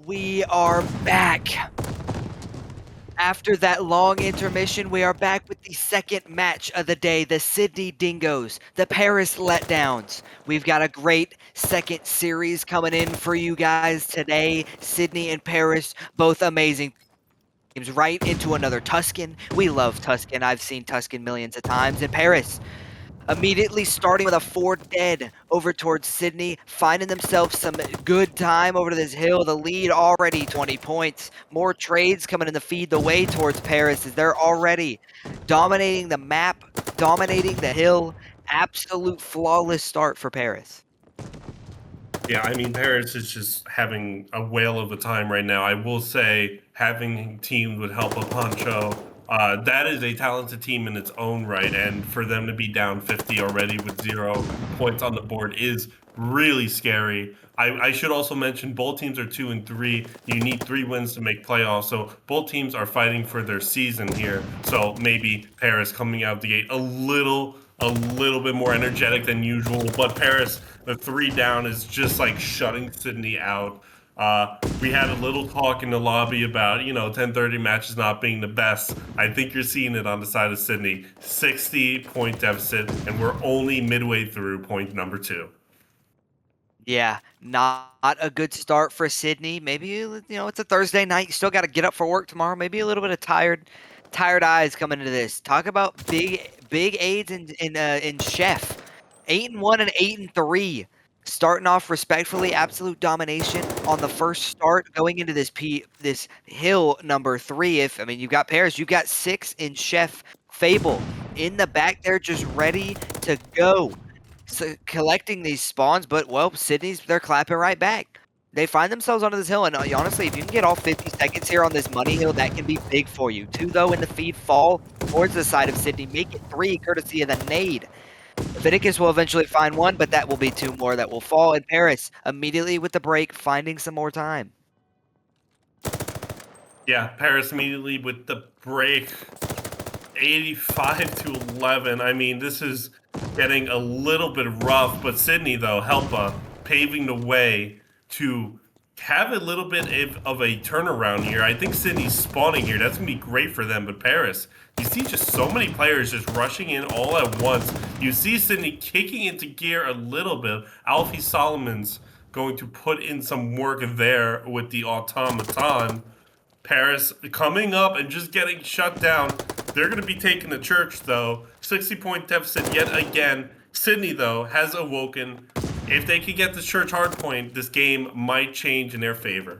We are back. After that long intermission, we are back with the second match of the day, the Sydney Dingoes, the Paris Letdowns. We've got a great second series coming in for you guys today. Sydney and Paris, both amazing teams, right into another Tuscan. We love Tuscan. I've seen Tuscan millions of times. And Paris, immediately starting with a 4 dead over towards Sydney, finding themselves some good time over to this hill. The lead already 20 points. More trades coming in the feed the way towards Paris as they're already dominating the map, dominating the hill. Absolute flawless start for Paris. Yeah, I mean, Paris is just having a whale of a time right now. I will say, having teamed with Helpa Pancho, that is a talented team in its own right. And for them to be down 50 already with 0 points on the board is really scary. I should also mention both teams are 2-3. You need 3 wins to make playoffs. So both teams are fighting for their season here. So maybe Paris coming out the gate a little bit more energetic than usual, but Paris, the 3 down is just like shutting Sydney out. We had a little talk in the lobby about 10:30 matches not being the best. I think you're seeing it on the side of Sydney. 60-point deficit, and we're only midway through point number 2. Yeah, not a good start for Sydney. Maybe, it's a Thursday night. You still got to get up for work tomorrow. Maybe a little bit of tired eyes coming into this. Talk about big aids in Chef. 8-1 and 8-3. Starting off respectfully, absolute domination on the first start going into this hill number 3. You've got Paris, you've got 6 in Chef Fable in the back there just ready to go. So collecting these spawns, but well, they're clapping right back. They find themselves onto this hill, and honestly, if you can get all 50 seconds here on this money hill, that can be big for you. 2 though in the feed fall towards the side of Sydney, make it 3 courtesy of the nade. Leviticus will eventually find 1, but that will be 2 more that will fall. And Paris immediately with the break, finding some more time. Yeah, Paris immediately with the break. 85-11. I mean, this is getting a little bit rough, but Sydney, though, Helpa, paving the way to have a little bit of a turnaround here. I think Sydney's spawning here. That's going to be great for them. But Paris, you see just so many players just rushing in all at once. You see Sydney kicking into gear a little bit. Alfie Solomon's going to put in some work there with the automaton. Paris coming up and just getting shut down. They're going to be taking the church, though. 60-point deficit yet again. Sydney, though, has awoken. If they can get the church hardpoint, this game might change in their favor.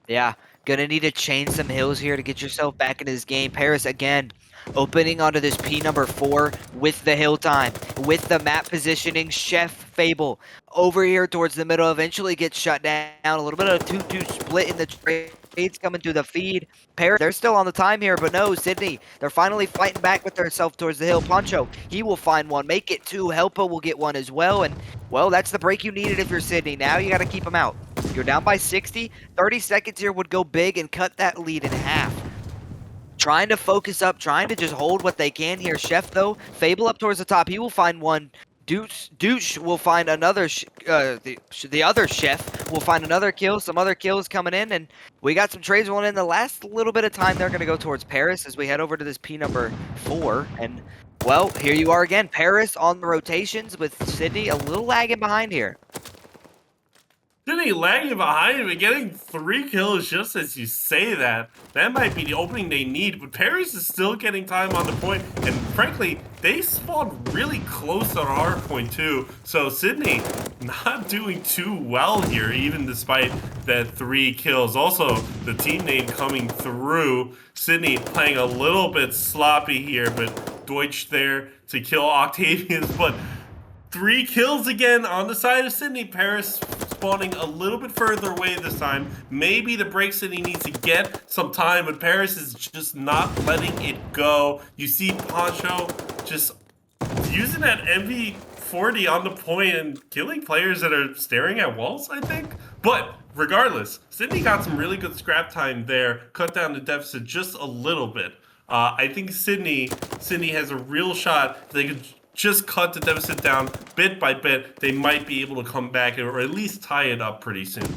Yeah, gonna need to change some hills here to get yourself back into this game. Paris, again, opening onto this P number 4 with the hill time, with the map positioning. Chef Fable over here towards the middle eventually gets shut down. A little bit of a 2-2 split in the trades coming through the feed. Paris, they're still on the time here, but no, Sydney, they're finally fighting back with themselves towards the hill. Pancho, he will find 1, make it 2. Helpa will get 1 as well, and, well, that's the break you needed if you're Sydney. Now you got to keep them out. You're down by 60. 30 seconds here would go big and cut that lead in half. Trying to focus up, trying to just hold what they can here. Chef, though, Fable up towards the top. He will find 1. Douche will find another, the other Chef will find another kill, some other kills coming in, and we got some trades rolling in. The last little bit of time they're going to go towards Paris as we head over to this P number 4, and, well, here you are again. Paris on the rotations with Sydney a little lagging behind here. Sydney lagging behind him and getting 3 kills just as you say that. That might be the opening they need, but Paris is still getting time on the point, and frankly, they spawned really close on our point too. So Sydney not doing too well here, even despite that 3 kills. Also, the team name coming through. Sydney playing a little bit sloppy here, but Deutsch there to kill Octavius, but 3 kills again on the side of Sydney. Paris spawning a little bit further away this time. Maybe the break Sydney needs to get some time, but Paris is just not letting it go. You see Pancho just using that MV40 on the point and killing players that are staring at walls, I think. But regardless, Sydney got some really good scrap time there, cut down the deficit just a little bit. I think Sydney has a real shot. They could just cut the deficit down bit by bit. They might be able to come back or at least tie it up pretty soon.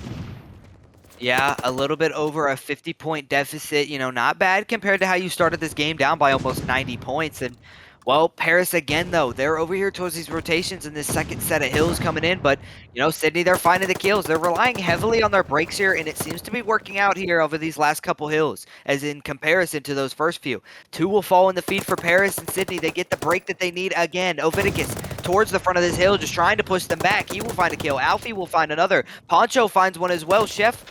Yeah, a little bit over a 50-point deficit, not bad compared to how you started this game down by almost 90 points. And, well, Paris again, though, they're over here towards these rotations in this second set of hills coming in. But, Sydney, they're finding the kills. They're relying heavily on their breaks here, and it seems to be working out here over these last couple hills, as in comparison to those first few. Two will fall in the feed for Paris and Sydney. They get the break that they need again. Oviticus towards the front of this hill, just trying to push them back. He will find a kill. Alfie will find another. Poncho finds one as well. Chef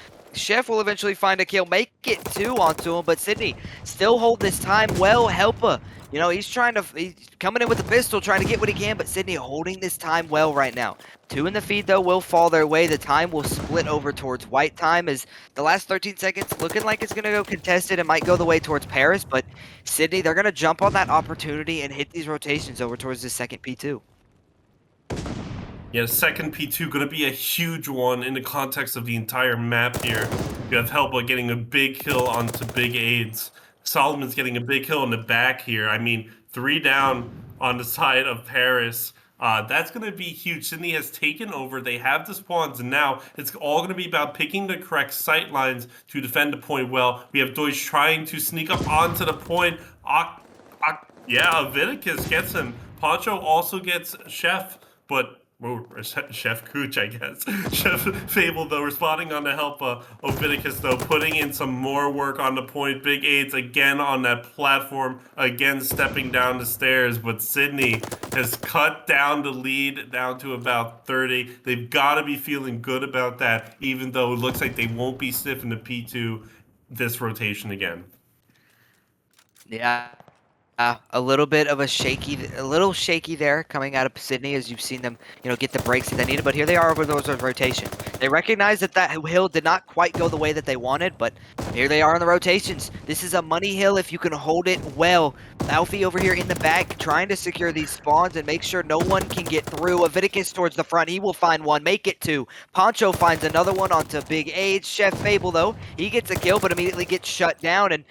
will eventually find a kill, make it two onto him, but Sydney still hold this time well. Helpa, he's coming in with a pistol, trying to get what he can, but Sydney holding this time well right now. Two in the feed, though, will fall their way. The time will split over towards white time as the last 13 seconds looking like it's going to go contested. It might go the way towards Paris, but Sydney, they're going to jump on that opportunity and hit these rotations over towards the second P2. Yeah, second P2 going to be a huge one in the context of the entire map here. You have Helpa getting a big kill onto big aids. Solomon's getting a big kill in the back here. I mean, 3 down on the side of Paris. That's going to be huge. Sydney has taken over. They have the spawns, and now it's all going to be about picking the correct sight lines to defend the point well. We have Deutsch trying to sneak up onto the point. Yeah, Viticus gets him. Poncho also gets Chef, but Chef Cooch, I guess. Chef Fable, though, responding on the help of Oviticus, though, putting in some more work on the point. Big aids again on that platform, again stepping down the stairs. But Sydney has cut down the lead down to about 30. They've got to be feeling good about that, even though it looks like they won't be sniffing the P2 this rotation again. Yeah. A little bit of a little shaky there coming out of Sydney as you've seen them, get the breaks that they needed. But here they are over those rotations. They recognize that hill did not quite go the way that they wanted, but here they are in the rotations. This is a money hill if you can hold it well. Alfie over here in the back trying to secure these spawns and make sure no one can get through. Aviticus towards the front. He will find one, make it two. Poncho finds another one onto Big Age. Chef Fable, though, he gets a kill but immediately gets shut down. And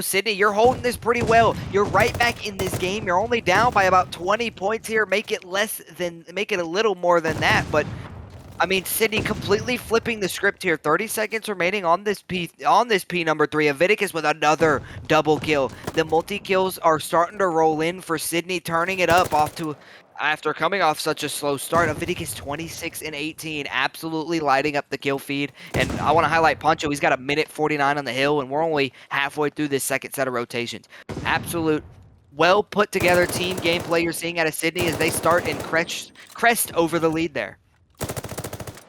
Sydney, you're holding this pretty well. You're right back in this game. You're only down by about 20 points here. Make it a little more than that. But I mean, Sydney completely flipping the script here. 30 seconds remaining on this P number 3. Aviticus with another double kill. The multi-kills are starting to roll in for Sydney, turning it up after coming off such a slow start. Aviticus 26 and 18, absolutely lighting up the kill feed. And I want to highlight Poncho. He's got a minute 49 on the hill, and we're only halfway through this second set of rotations. Absolute well put together team gameplay you're seeing out of Sydney as they start and crest over the lead there.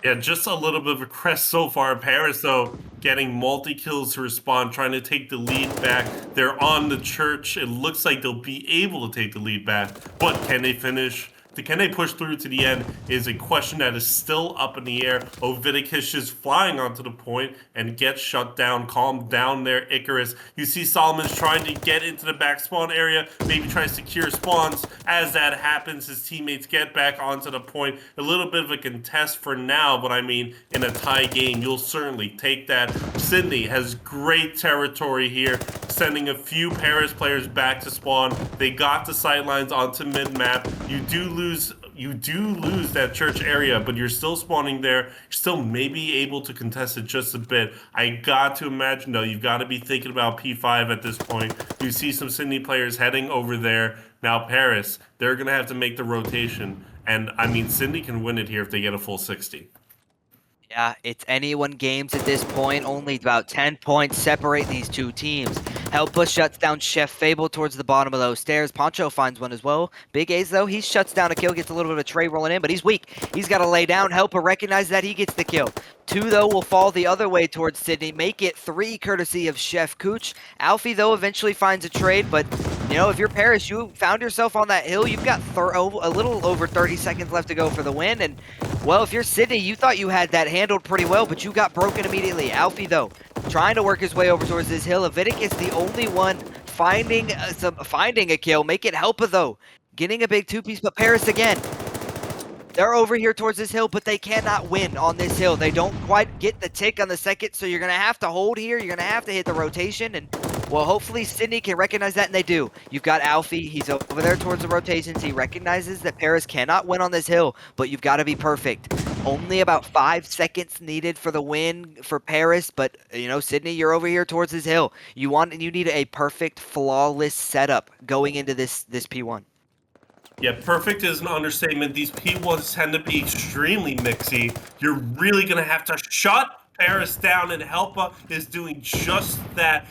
Yeah, just a little bit of a crest so far. Paris, though, getting multi-kills to respond, trying to take the lead back. They're on the church. It looks like they'll be able to take the lead back. But can they finish? Can they push through to the end is a question that is still up in the air. Oviticus is flying onto the point and gets shut down. Calm down there, Icarus. You see Solomon's trying to get into the back spawn area, maybe try to secure spawns. As that happens, his teammates get back onto the point. A little bit of a contest for now, but I mean, in a tie game, you'll certainly take that. Sydney has great territory here, sending a few Paris players back to spawn. They got the sightlines onto mid-map. You do lose that church area, but you're still spawning there. You're still maybe able to contest it just a bit. I got to imagine, though, you've got to be thinking about P5 at this point. You see some Sydney players heading over there. Now Paris, they're going to have to make the rotation. And, I mean, Sydney can win it here if they get a full 60. Yeah, it's anyone games at this point. Only about 10 points separate these two teams. Helpa shuts down Chef Fable towards the bottom of those stairs. Poncho finds one as well. Big A's, though, he shuts down a kill, gets a little bit of a tray rolling in, but he's weak. He's got to lay down. Helpa recognizes that he gets the kill. 2, though, will fall the other way towards Sydney. Make it 3 courtesy of Chef Cooch. Alfie, though, eventually finds a trade, but if you're Paris, you found yourself on that hill. You've got a little over 30 seconds left to go for the win. And, well, if you're Sydney, you thought you had that handled pretty well, but you got broken immediately. Alfie, though, trying to work his way over towards this hill. Aviticus the only one finding a kill. Make it Helpa, though, getting a big 2-piece, but Paris again. They're over here towards this hill, but they cannot win on this hill. They don't quite get the tick on the second, so you're going to have to hold here. You're going to have to hit the rotation, and, well, hopefully Sydney can recognize that, and they do. You've got Alfie. He's over there towards the rotations. He recognizes that Paris cannot win on this hill, but you've got to be perfect. Only about 5 seconds needed for the win for Paris, but Sydney, you're over here towards his hill. You need a perfect, flawless setup going into this P1. Yeah, perfect is an understatement. These P1s tend to be extremely mixy. You're really going to have to shut Paris down, and Helpa is doing just that.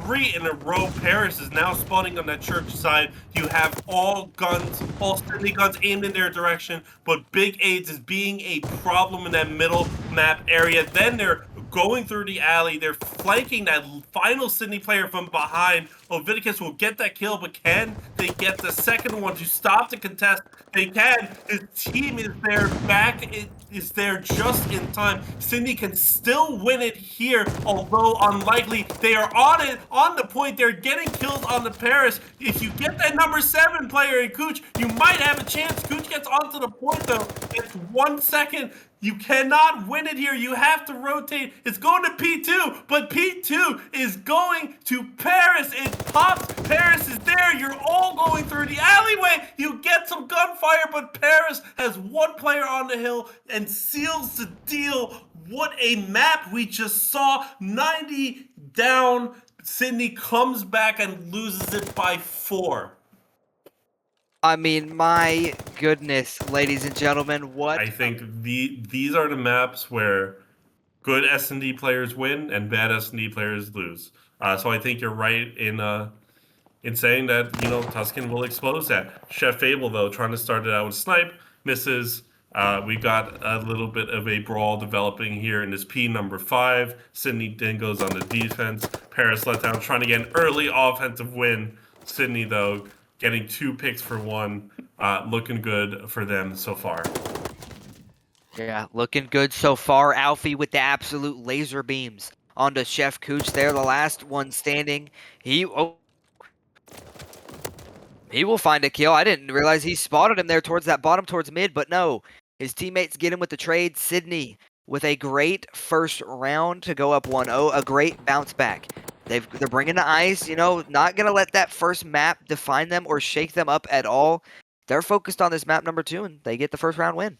3 in a row. Paris is now spawning on that church side. You have all guns, all Sydney guns aimed in their direction, but Big AIDS is being a problem in that middle map area. Then they're going through the alley. They're flanking that final Sydney player from behind. Oviticus will get that kill, but can they get the second one to stop the contest? They can. His team is there, back is there just in time. Sydney can still win it here, although unlikely. They are on it, on the point. They're getting kills on the Paris. If you get that number 7 player in Cooch, you might have a chance. Cooch gets onto the point though. It's 1 second. You cannot win it here. You have to rotate. It's going to P2, but P2 is going to Paris. It pops. Paris is there. You're all going through the alleyway. You get some gunfire, but Paris has 1 player on the hill and seals the deal. What a map we just saw. 90 down. Sydney comes back and loses it by 4. I mean, my goodness, ladies and gentlemen, what? I think these are the maps where good S&D players win and bad S&D players lose. So I think you're right in saying that Tuscan will expose that. Chef Fable though, trying to start it out with snipe, misses. We got a little bit of a brawl developing here in this P number 5. Sydney Dingoes on the defense. Paris Letdowns trying to get an early offensive win. Sydney though getting 2 picks for 1. Looking good for them so far. Yeah, looking good so far. Alfie with the absolute laser beams onto Chef Cooch there, the last one standing. He will find a kill. I didn't realize he spotted him there towards that bottom, towards mid, but no. His teammates get him with the trade. Sydney with a great first round to go up 1-0, a great bounce back. They're bringing the ice, not going to let that first map define them or shake them up at all. They're focused on this map number 2, and they get the first round win.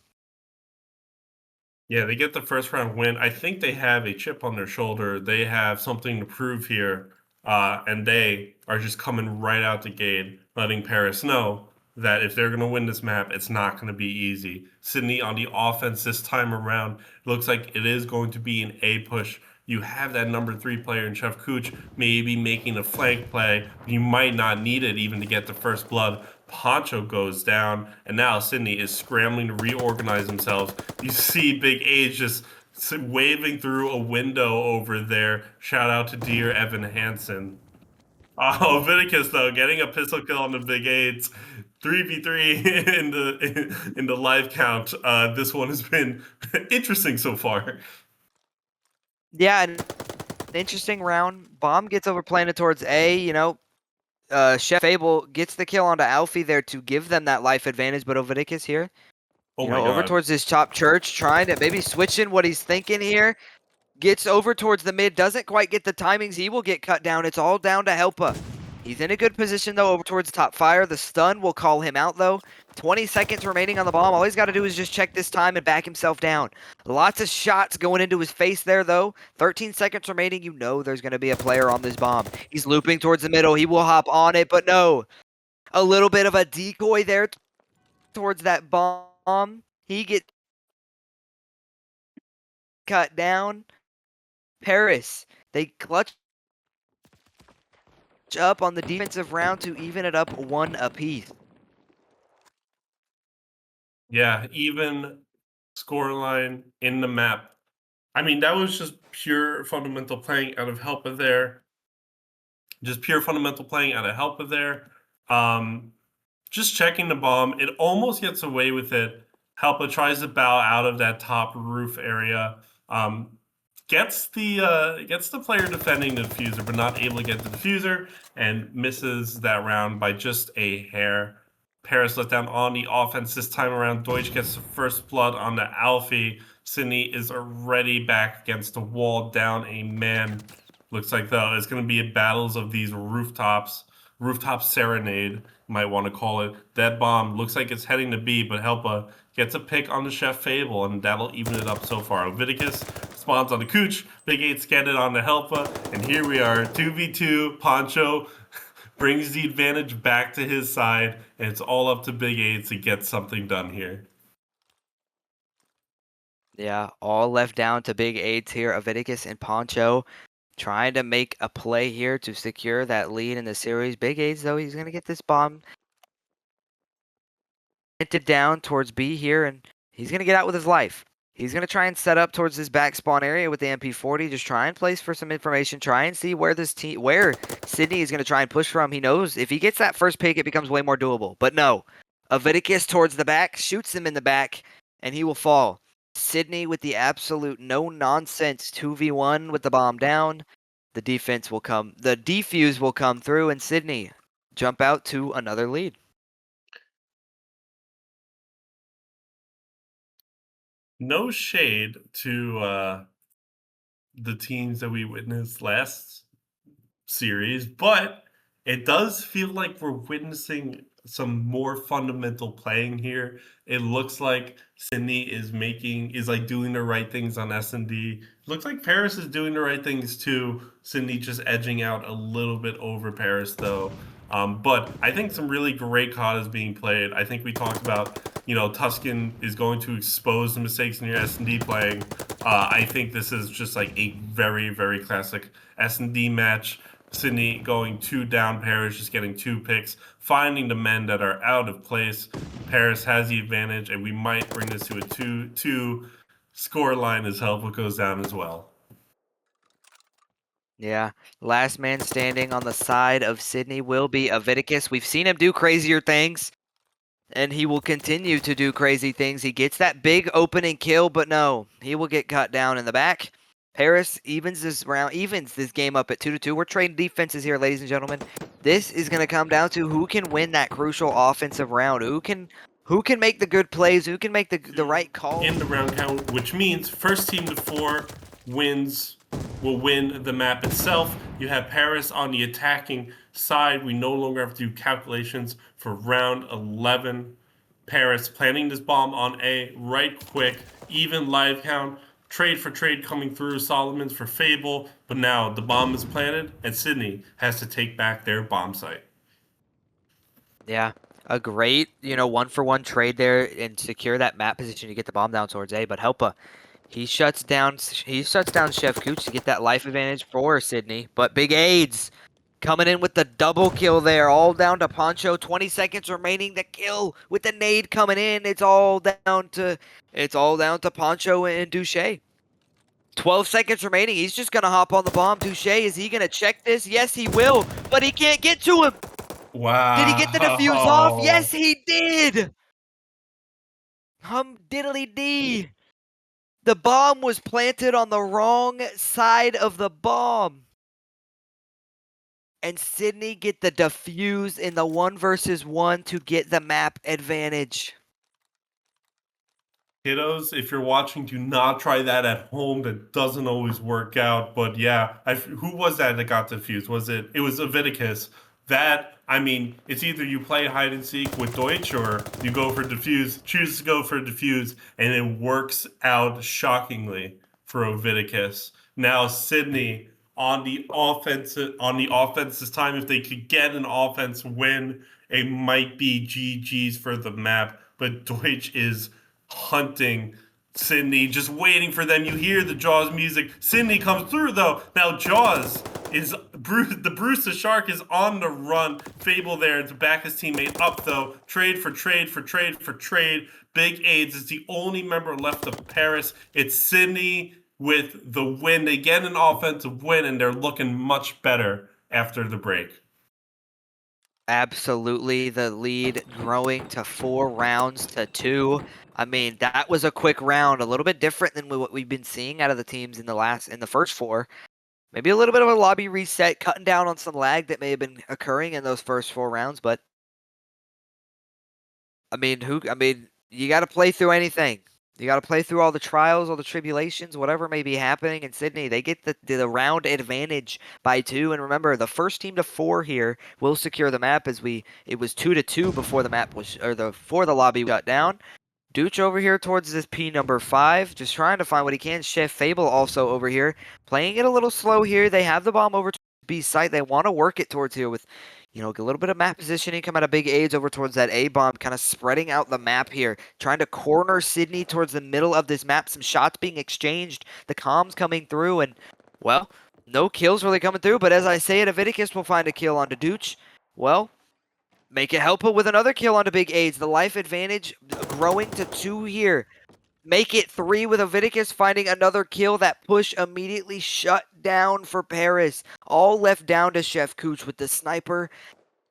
Yeah, they get the first round win. I think they have a chip on their shoulder. They have something to prove here, and they are just coming right out the gate, letting Paris know that if they're going to win this map, it's not going to be easy. Sydney on the offense this time around, looks like it is going to be an A push. You have that number 3 player in Chef Cooch maybe making a flank play. You might not need it even to get the first blood. Poncho goes down, and now Sydney is scrambling to reorganize themselves. You see Big Age just waving through a window over there. Shout out to dear Evan Hansen. Oh, Vinicus though getting a pistol kill on the Big Aids. 3v3 in the live count. This one has been interesting so far. Yeah, an interesting round. Bomb gets overplanted towards A, Chef Fable gets the kill onto Alfie there to give them that life advantage, but Oviticus here, Oh my God. over towards this top church, trying to maybe switch in what he's thinking here. Gets over towards the mid, doesn't quite get the timings. He will get cut down. It's all down to Helpa. He's in a good position, though, over towards the top fire. The stun will call him out, though. 20 seconds remaining on the bomb. All he's got to do is just check this time and back himself down. Lots of shots going into his face there, though. 13 seconds remaining. You know there's going to be a player on this bomb. He's looping towards the middle. He will hop on it, but no. A little bit of a decoy there towards that bomb. He gets cut down. Paris, they clutch up on the defensive round to even it up 1 apiece. Yeah, even scoreline in the map. I mean, that was just pure fundamental playing out of Helpa there. Just pure fundamental playing out of Helpa there. Just checking the bomb. It almost gets away with it. Helpa tries to bow out of that top roof area. Gets the player defending the diffuser, but not able to get the diffuser, and misses that round by just a hair. Paris let down on the offense this time around. Deutsch gets the first blood on the Alfie. Sydney is already back against the wall, down a man. Looks like though it's going to be a battles of these rooftops. Rooftop serenade, might want to call it. That bomb looks like it's heading to B, but Helpa gets a pick on the Chef Fable, and that'll even it up so far. Leviticus spawns on the Cooch, Big 8's get it on the Helpa, and here we are, 2v2, Poncho brings the advantage back to his side, and it's all up to Big 8 to get something done here. Yeah, all left down to Big 8s here. Aviticus and Poncho trying to make a play here to secure that lead in the series. Big 8s, though, he's going to get this bomb planted down towards B here, and he's going to get out with his life. He's going to try and set up towards this back spawn area with the MP40. Just try and place for some information. Try and see where where Sydney is going to try and push from. He knows if he gets that first pick, it becomes way more doable. But no, Aviticus towards the back, shoots him in the back, and he will fall. Sydney with the absolute no-nonsense 2v1 with the bomb down. The defense will come. The defuse will come through, and Sydney jump out to another lead. No shade to the teams that we witnessed last series, but it does feel like we're witnessing some more fundamental playing here. It looks like Sydney is like doing the right things on S&D. Looks like Paris is doing the right things too. Sydney just edging out a little bit over Paris though. But I think some really great COD is being played. I think we talked about, Tuscan is going to expose the mistakes in your S&D playing. I think this is just like a very, very classic S&D match. Sydney going 2 down, Paris just getting 2 picks, finding the men that are out of place. Paris has the advantage, and we might bring this to a 2-2 score line as Helpa goes down as well. Yeah, last man standing on the side of Sydney will be Aviticus. We've seen him do crazier things, and he will continue to do crazy things. He gets that big opening kill, but no, he will get cut down in the back. Paris evens this game up at 2-2. We're trading defenses here, ladies and gentlemen. This is going to come down to who can win that crucial offensive round. Who can make the good plays? Who can make the right call in the round count, which means first team to 4 will win the map itself. You have Paris on the attacking side. We no longer have to do calculations for round 11. Paris planting this bomb on A right quick, even live count. Trade for trade coming through, Solomon's for Fable, but now the bomb is planted and Sydney has to take back their bomb site. Yeah, a great, 1-for-1 trade there and secure that map position to get the bomb down towards A, but Helpa, he shuts down Chef Cooch to get that life advantage for Sydney, but Big Aids coming in with the double kill there, all down to Poncho. 20 seconds remaining. The kill with the nade coming in. It's all down to Poncho and Duche. 12 seconds remaining. He's just gonna hop on the bomb. Duche, is he gonna check this? Yes, he will, but he can't get to him. Wow. Did he get the defuse off? Yes, he did. Diddly dee. The bomb was planted on the wrong side of the bomb. And Sydney get the defuse in the 1-versus-1 to get the map advantage. Kiddos, if you're watching, do not try that at home. That doesn't always work out. But yeah, who was that got defused? It was Aviticus. It's either you play hide and seek with Deutsch or you go for defuse, choose to go for defuse, and it works out shockingly for Aviticus. Now Sydney on the offense this time, if they could get an offense win, it might be GG's for the map. But Deutsch is hunting Sydney, just waiting for them. You hear the Jaws music. Sydney comes through though. Now Jaws is Bruce the Shark is on the run. Fable there to back his teammate up though. Trade for trade for trade for trade. Big Aids is the only member left of Paris. It's Sydney with the win. They get an offensive win and they're looking much better after the break. Absolutely, the lead growing to 4 rounds to 2. That was a quick round, a little bit different than what we've been seeing out of the teams in the first 4. Maybe a little bit of a lobby reset, cutting down on some lag that may have been occurring in those first 4 rounds, but you got to play through anything. You got to play through all the trials, all the tribulations, whatever may be happening in Sydney. They get the round advantage by 2. And remember, the first team to 4 here will secure the map it was 2-2 before the map before the lobby got down. Dooch over here towards this P number 5, just trying to find what he can. Chef Fable also over here, playing it a little slow here. They have the bomb over to B site. They want to work it towards here with, a little bit of map positioning, come out of big aids over towards that A bomb, kind of spreading out the map here, trying to corner Sydney towards the middle of this map. Some shots being exchanged, the comms coming through, and, well, no kills really coming through. But as I say it, Aviticus will find a kill onto Dooch. Well, make it help with another kill onto Big Aids. The life advantage growing to 2 here. Make it 3 with Aviticus finding another kill. That push immediately shut down for Paris. All left down to Chef Cooch with the sniper.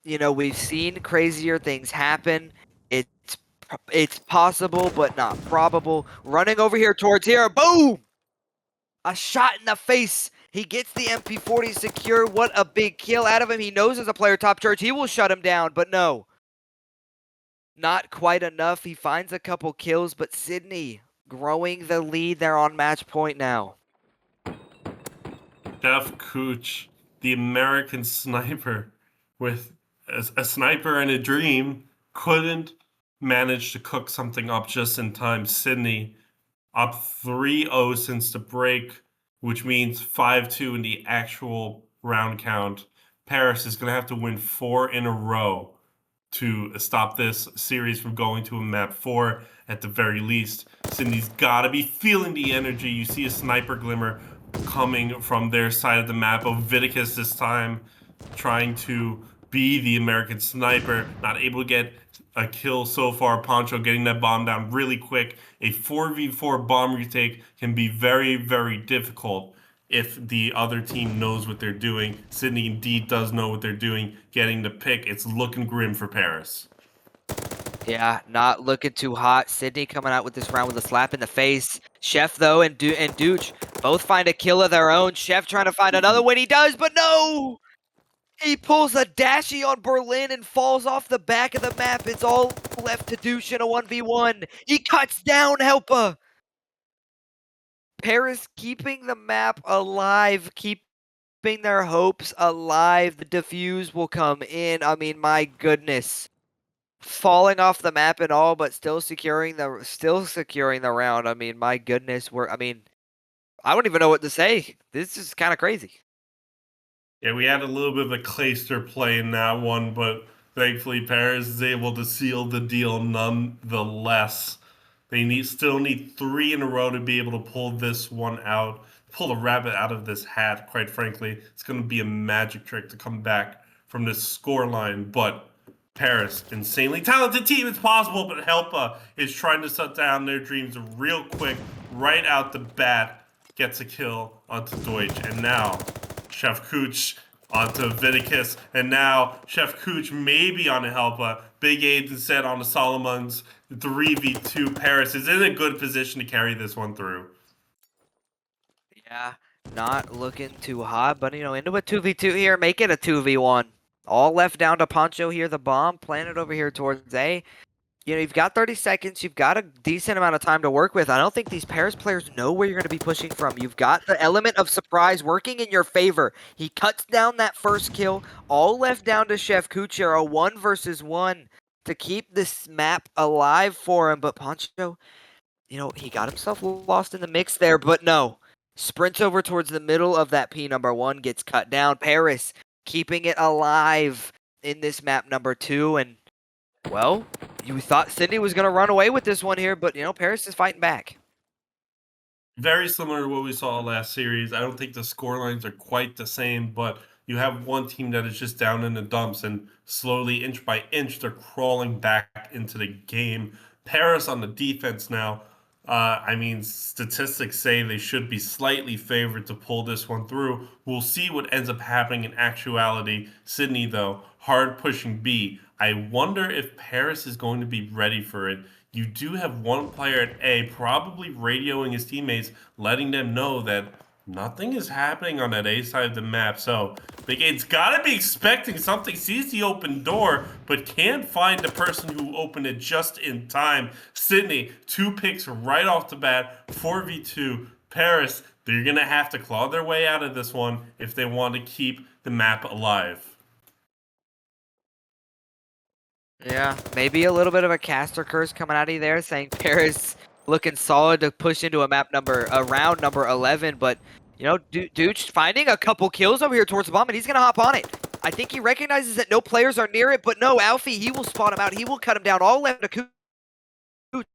We've seen crazier things happen. It's possible, but not probable. Running over here towards here. Boom! A shot in the face. He gets the MP40 secure. What a big kill out of him. He knows as a player top charge, he will shut him down, but no. Not quite enough. He finds a couple kills, but Sydney growing the lead. They're on match point now. Chef Cooch, the American sniper with a sniper and a dream, couldn't manage to cook something up just in time. Sydney up 3-0 since the break, which means 5-2 in the actual round count. Paris is going to have to win 4 in a row to stop this series from going to a map 4 at the very least. Sydney's got to be feeling the energy. You see a sniper glimmer coming from their side of the map. Oviticus this time trying to be the American sniper, not able to get a kill so far. Poncho getting that bomb down really quick. A 4v4 bomb retake can be very, very difficult if the other team knows what they're doing. Sydney indeed does know what they're doing, getting the pick. It's looking grim for Paris. Yeah, not looking too hot. Sydney coming out with this round with a slap in the face. Chef, though, and Dooch both find a kill of their own. Chef trying to find another one. He does, but no! He pulls a dashy on Berlin and falls off the back of the map. It's all left to Dooch in a 1v1. He cuts down Helpa. Paris keeping the map alive, keeping their hopes alive. The defuse will come in. I mean, my goodness. Falling off the map and all, but still securing the round. I mean, my goodness, I don't even know what to say. This is kind of crazy. Yeah, we had a little bit of a clayster play in that one, but thankfully Paris is able to seal the deal nonetheless. They still need 3 in a row to be able to pull this one out, pull the rabbit out of this hat. Quite frankly, it's going to be a magic trick to come back from this score line. But Paris, insanely talented team. It's possible, but Helpa is trying to shut down their dreams real quick, right out the bat. Gets a kill onto Deutsch, and now Chef Cooch onto Viticus, and now Chef Cooch maybe on a Helpa. Big Aids instead on the Solomons. 3v2. Paris is in a good position to carry this one through. Yeah, not looking too hot, but into a 2v2 here, make it a 2v1. All left down to Poncho here, the bomb planted over here towards A. You've got 30 seconds. You've got a decent amount of time to work with. I don't think these Paris players know where you're going to be pushing from. You've got the element of surprise working in your favor. He cuts down that first kill. All left down to Chef Kuchar, a 1 versus 1 to keep this map alive for him. But Poncho, he got himself lost in the mix there, but no. Sprints over towards the middle of that P number 1, gets cut down. Paris keeping it alive in this map number 2, and well, you thought Sydney was going to run away with this one here, but, Paris is fighting back. Very similar to what we saw last series. I don't think the score lines are quite the same, but you have one team that is just down in the dumps, and slowly, inch by inch, they're crawling back into the game. Paris on the defense now. Statistics say they should be slightly favored to pull this one through. We'll see what ends up happening in actuality. Sydney, though, hard pushing B. I wonder if Paris is going to be ready for it. You do have one player at A probably radioing his teammates, letting them know that nothing is happening on that A side of the map. So Big Aid's got to be expecting something. Sees the open door, but can't find the person who opened it just in time. Sydney, 2 picks right off the bat, 4v2. Paris, they're going to have to claw their way out of this one if they want to keep the map alive. Yeah, maybe a little bit of a caster curse coming out of you there, saying Paris looking solid to push into a round number 11. But you know, Dooch finding a couple kills over here towards the bomb, and he's gonna hop on it. I think he recognizes that no players are near it, but no, Alfie, he will spot him out. He will cut him down. All left to Cooch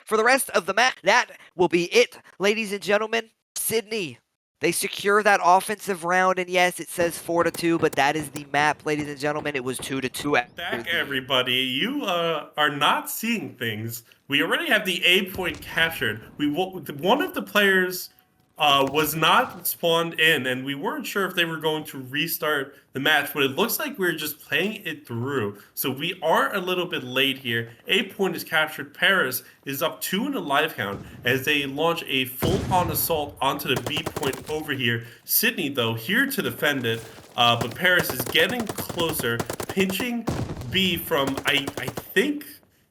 for the rest of the match. That will be it, ladies and gentlemen. Sydney, they secure that offensive round, and yes, it says 4-2, but that is the map, ladies and gentlemen. It was 2-2 after Back, the everybody. You are not seeing things. We already have the A point captured. One of the players was not spawned in, and we weren't sure if they were going to restart the match, but it looks like we're just playing it through. So we are a little bit late here. A point is captured. Paris is up 2 in the live count as they launch a full-on assault onto the B point over here. Sydney, though, here to defend it, but Paris is getting closer, pinching B from, I think,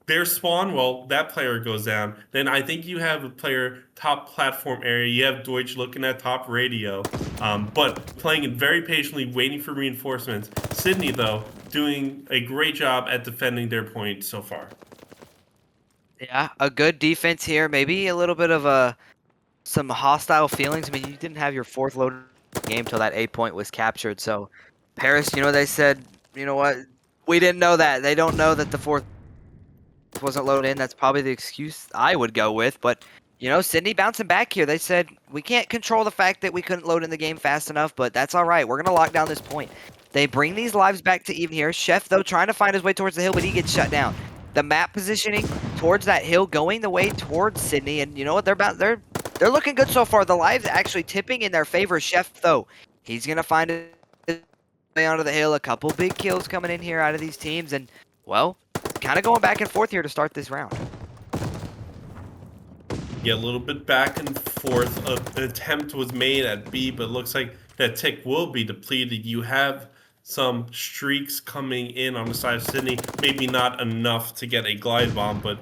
their spawn. Well, that player goes down. Then I think you have a player top platform area. You have Deutsch looking at top radio, but playing it very patiently, waiting for reinforcements. Sydney, though, doing a great job at defending their point so far. Yeah, a good defense here. Maybe a little bit of some hostile feelings. I mean, you didn't have your fourth load game till that 8 point was captured. So, Paris, you know, they said, you know what? We didn't know that. They don't know that the fourth wasn't loaded in. That's probably the excuse I would go with. But, you know, Sydney bouncing back here. They said, we can't control the fact that we couldn't load in the game fast enough, but that's all right. We're going to lock down this point. They bring these lives back to even here. Chef, though, trying to find his way towards the hill, but he gets shut down. The map positioning towards that hill, going the way towards Sydney, and you know what? They're looking good so far. The lives actually tipping in their favor. Chef, though, he's gonna find his way onto the hill. A couple big kills coming in here out of these teams, and well, kind of going back and forth here to start this round. Yeah, a little bit back and forth. An attempt was made at B, but it looks like that tick will be depleted. You have some streaks coming in on the side of Sydney. Maybe not enough to get a glide bomb, but,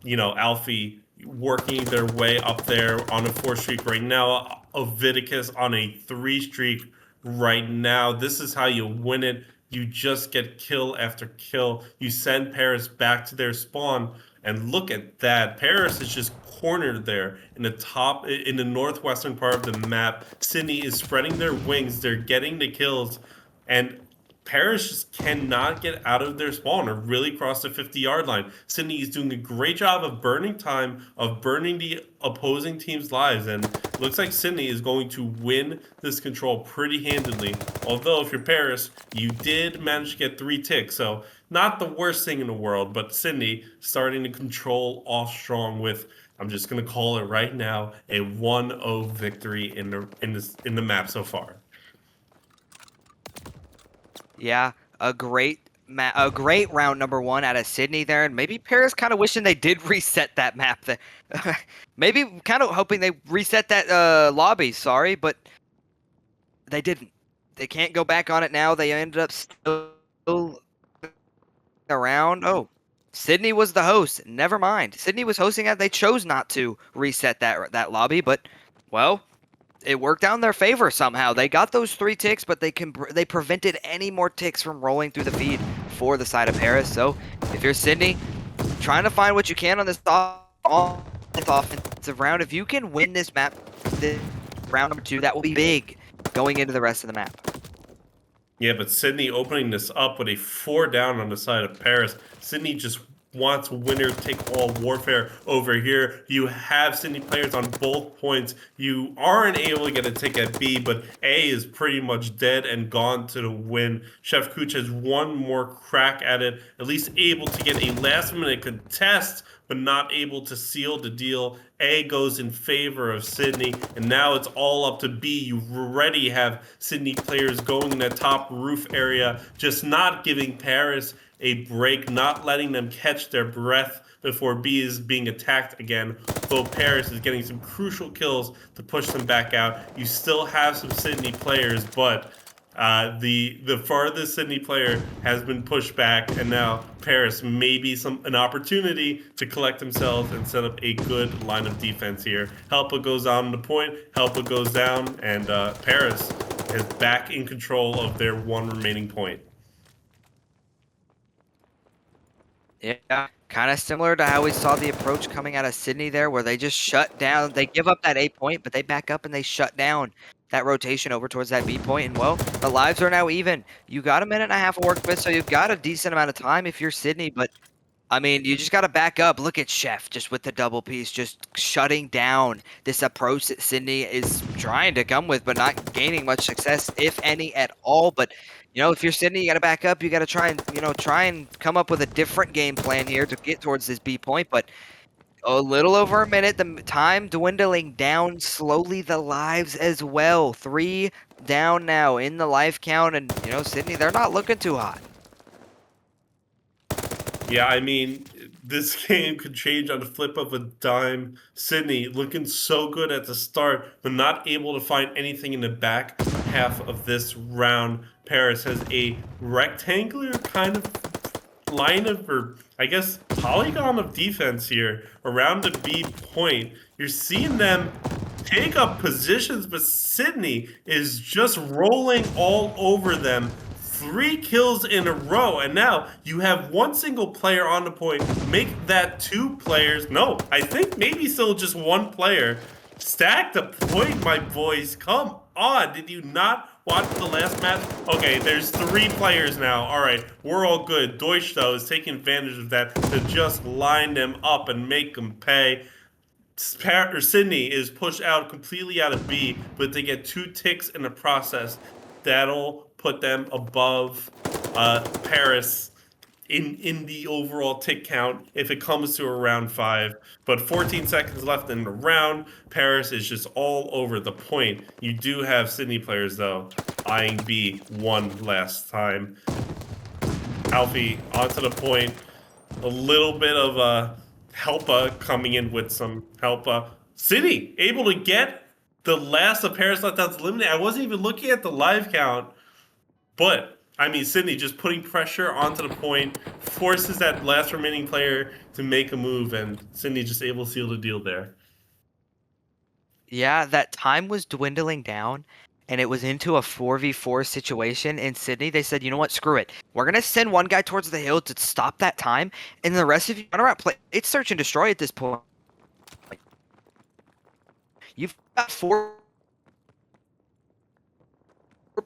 you know, Alfie working their way up there on a 4 streak right now. Oviticus on a 3 streak right now. This is how you win it. You just get kill after kill. You send Paris back to their spawn. And look at that. Paris is just cornered there in the northwestern part of the map. Sydney is spreading their wings. They're getting the kills. And Paris just cannot get out of their spawn or really cross the 50-yard line. Sydney is doing a great job of burning time, of burning the opposing team's lives, and it looks like Sydney is going to win this control pretty handedly. Although, if you're Paris, you did manage to get 3 ticks, so not the worst thing in the world, but Sydney starting to control off strong with, I'm just going to call it right now, a 1-0 victory in the map so far. Yeah, a great round number 1 out of Sydney there, and maybe Paris kind of wishing they did reset that map. Maybe kind of hoping they reset that lobby. Sorry, but they didn't. They can't go back on it now. They ended up still around. Oh, Sydney was the host. Never mind. Sydney was hosting it. They chose not to reset that lobby, but well, it worked out in their favor somehow. They got those 3 ticks, but they prevented any more ticks from rolling through the feed for the side of Paris. So if you're Sydney, trying to find what you can on this offensive round, if you can win this map, this round number 2, that will be big going into the rest of the map. Yeah, but Sydney opening this up with a 4 down on the side of Paris. Sydney just wants winner-take-all warfare over here. You have Sydney players on both points. You aren't able to get a tick at B, but A is pretty much dead and gone to the win. Chef Cooch has one more crack at it, at least able to get a last-minute contest, but not able to seal the deal. A goes in favor of Sydney, and now it's all up to B. You already have Sydney players going in that top roof area, just not giving Paris a break, not letting them catch their breath before B is being attacked again. Though Paris is getting some crucial kills to push them back out. You still have some Sydney players, but the farthest Sydney player has been pushed back, and now Paris maybe an opportunity to collect themselves and set up a good line of defense here. Helpa goes on the point, Helpa goes down, and Paris is back in control of their 1 remaining point. Yeah, kind of similar to how we saw the approach coming out of Sydney there, where they just shut down. They give up that A point, but they back up and they shut down that rotation over towards that B point. And well, the lives are now even. You got a minute and a half of work with, so you've got a decent amount of time if you're Sydney. But I mean, you just got to back up. Look at Chef just with the double piece, just shutting down this approach that Sydney is trying to come with, but not gaining much success, if any at all. But if you're Sydney, you got to back up. You got to try and come up with a different game plan here to get towards this B point. But a little over a minute, the time dwindling down slowly. The lives as well. 3 down now in the life count, and Sydney, they're not looking too hot. Yeah, I mean, this game could change on the flip of a dime. Sydney looking so good at the start, but not able to find anything in the back half of this round. Paris has a rectangular kind of line of, or I guess, polygon of defense here around the B point. You're seeing them take up positions, but Sydney is just rolling all over them. 3 kills in a row, and now you have one single player on the point. Make that 2 players. No, I think maybe still just 1 player. Stack the point, my boys. Come on. Did you not watch the last match? Okay, there's 3 players now. All right, we're all good. Deutsch, though, is taking advantage of that to just line them up and make them pay. Sydney is pushed out completely out of B, but they get 2 ticks in the process. That'll put them above Paris in the overall tick count if it comes to around 5. But 14 seconds left in the round. Paris is just all over the point. You do have Sydney players, though, eyeing B one last time. Alfie onto the point. A little bit of Helpa coming in with some Helpa. Sydney able to get the last of Paris Letdowns eliminated. I wasn't even looking at the live count. But, I mean, Sydney just putting pressure onto the point, forces that last remaining player to make a move, and Sydney just able to seal the deal there. Yeah, that time was dwindling down, and it was into a 4v4 situation in Sydney. They said, you know what, screw it. We're going to send one guy towards the hill to stop that time, and the rest of you run around, play. It's search and destroy at this point. You've got 4